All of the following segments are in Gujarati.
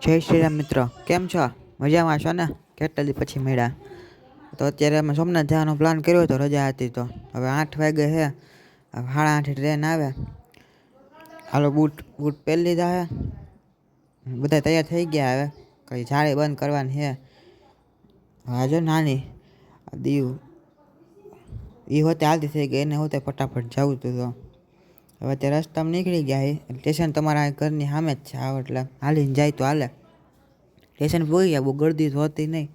જય શ્રી રામ મિત્રો, કેમ છો? મજામાં છો ને? કેટલા દી પછી મળ્યા. તો અત્યારે અમે સોમનાથ જવાનો પ્લાન કર્યો હતો, રજા હતી તો. હવે 8 વાગે છે, 8:30 ટ્રેન આવે. હાલો બૂટ બૂટ પહેરી લીધા હે, બધા તૈયાર થઈ ગયા. હવે કઈ જાળી બંધ કરવાની છે. હાજો નાની દીવ એ હોતે હાલતી થઈ ગઈ, એને હોતે ફટાફટ જવું હતું તો હવે તે રસ્તામાં નીકળી ગયા. સ્ટેશન તમારા ઘરની સામે જ છે, આવો એટલે હાલીને જાય તો હાલે. સ્ટેશન પહોંચી ગયા, બહુ ગળદી તો હોતી નહીં.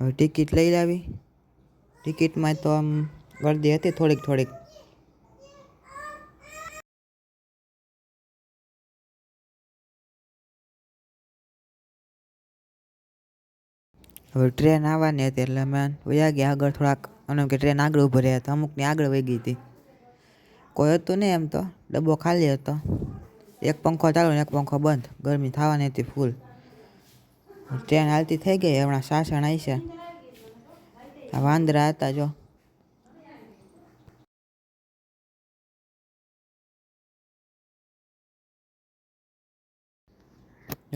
હવે ટિકિટ લઈ લાવી. ટિકિટમાં તો આમ ગળદી હતી થોડીક. હવે ટ્રેન આવવાની હતી એટલે અમે વયા ગયા આગળ થોડાક, અને કે ટ્રેન આગળ ઊભી રહ્યા હતા, અમુકની આગળ વહી ગઈ હતી. કોઈ હતું નહીં, એમ તો ડબ્બો ખાલી હતો. એક પંખો ચાલુ ને એક પંખો બંધ, ગરમી થવાની હતી ફૂલ. ટ્રેન હાલતી થઈ ગઈ. હમણાં સાસણ આવી છે. આ વાંદરા હતા જો.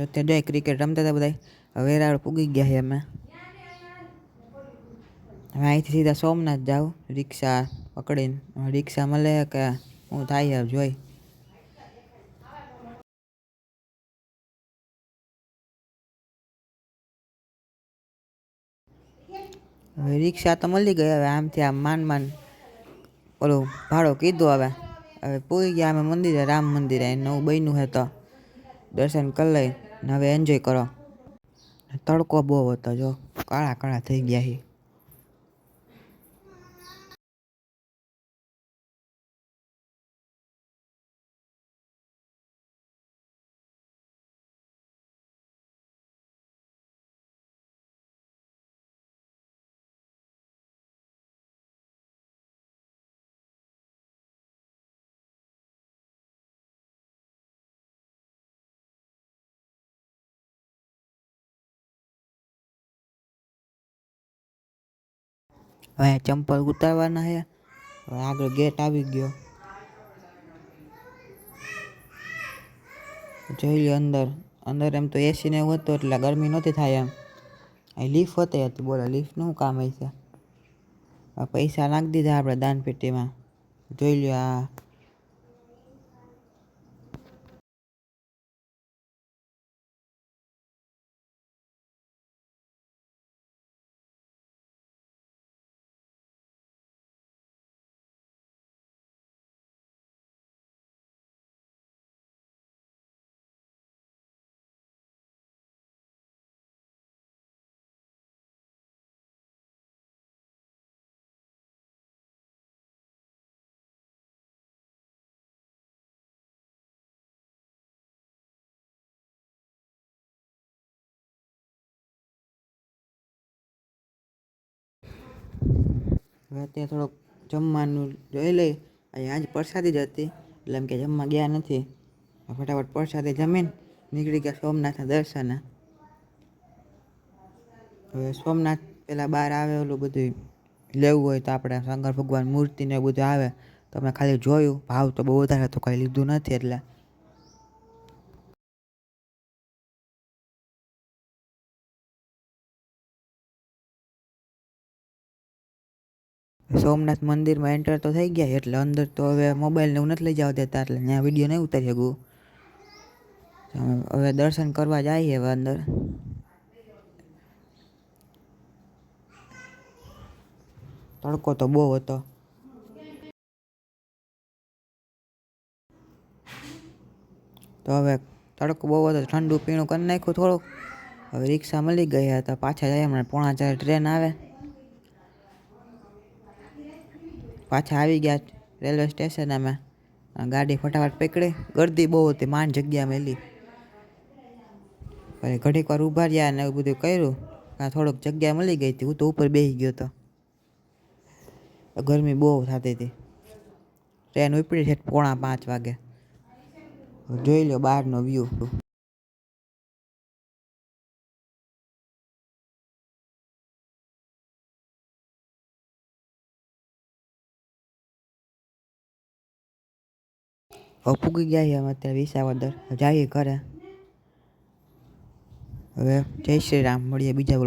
અત્યારે ક્રિકેટ રમતા હતા બધા. વેરાવળ પૂગી ગયા છે અમે. હવે અહીંથી સીધા સોમનાથ જાઉં રિક્ષા પકડીને. રિક્ષા મળે કે હું થાય જોઈ. હવે રિક્ષા તો મળી ગઈ. હવે આમથી આમ માન ઓલું ભાડો કીધું. હવે પૂરી ગયા અમે મંદિરે, રામ મંદિરે નવું બન્યું છે તો દર્શન કરી લઈ ને હવે એન્જોય કરો. તડકો બહુ હતો જો, કાળા થઈ ગયા છે. હવે ચંપલ ઉતારવાના છે. હવે આગળ ગેટ આવી ગયો, જોઈ લો. અંદર એમ તો એસી ને એવું હતું એટલે ગરમી નહોતી થાય એમ. અહીં લિફ્ટ હતી. બોલો લિફ્ટનું શું કામ હશે? પૈસા નાખી દીધા આપણે દાન પેટીમાં. જોઈ લો. આ હવે અત્યારે થોડોક જમવાનું જોઈ લઈ. આજ પ્રસાદી જ હતી એટલે એમ કે જમવા ગયા નથી. ફટાફટ પ્રસાદી જમીન નીકળી ગયા સોમનાથના દર્શને. હવે સોમનાથ પેલા બહાર આવે ઓલું બધું લેવું હોય તો આપણે શંકર ભગવાન મૂર્તિને એવું બધું આવે તો અમે ખાલી જોયું. ભાવ તો બહુ વધારે હતો, કંઈ લીધું નથી. એટલે સોમનાથ મંદિરમાં એન્ટર તો થઈ ગયા. એટલે અંદર તો હવે મોબાઈલને એવું નથી લઈ જવા દેતા, એટલે ત્યાં વિડીયો નહીં ઉતારી શકું. હવે દર્શન કરવા જઈએ. હવે અંદર તડકો તો બહુ હતો. તો હવે તડકો બહુ હતો, ઠંડુ પીણું કરી નાખ્યું થોડુંક. હવે રિક્ષા મળી ગઈ હતા, પાછા જાય. હમણાં 3:45 ટ્રેન આવે. પાછા આવી ગયા રેલવે સ્ટેશન. અમે ગાડી ફટાફટ પકડી. ગરદી બહુ હતી, માંડ જગ્યા મેલી. પછી ઘડીક વાર ઊભા રહ્યા ને એવું બધું કર્યું. થોડોક જગ્યા મળી ગઈ હતી. હું તો ઉપર બેસી ગયો હતો, ગરમી બહુ થતી હતી. ટ્રેન ઉપડી છે 4:45 વાગે. જોઈ લો બહારનો વ્યૂ. પૂગી ગયા અમે અત્યારે વિસાવદર. જઈએ ઘરે. હવે જય શ્રી રામ, મળીએ બીજા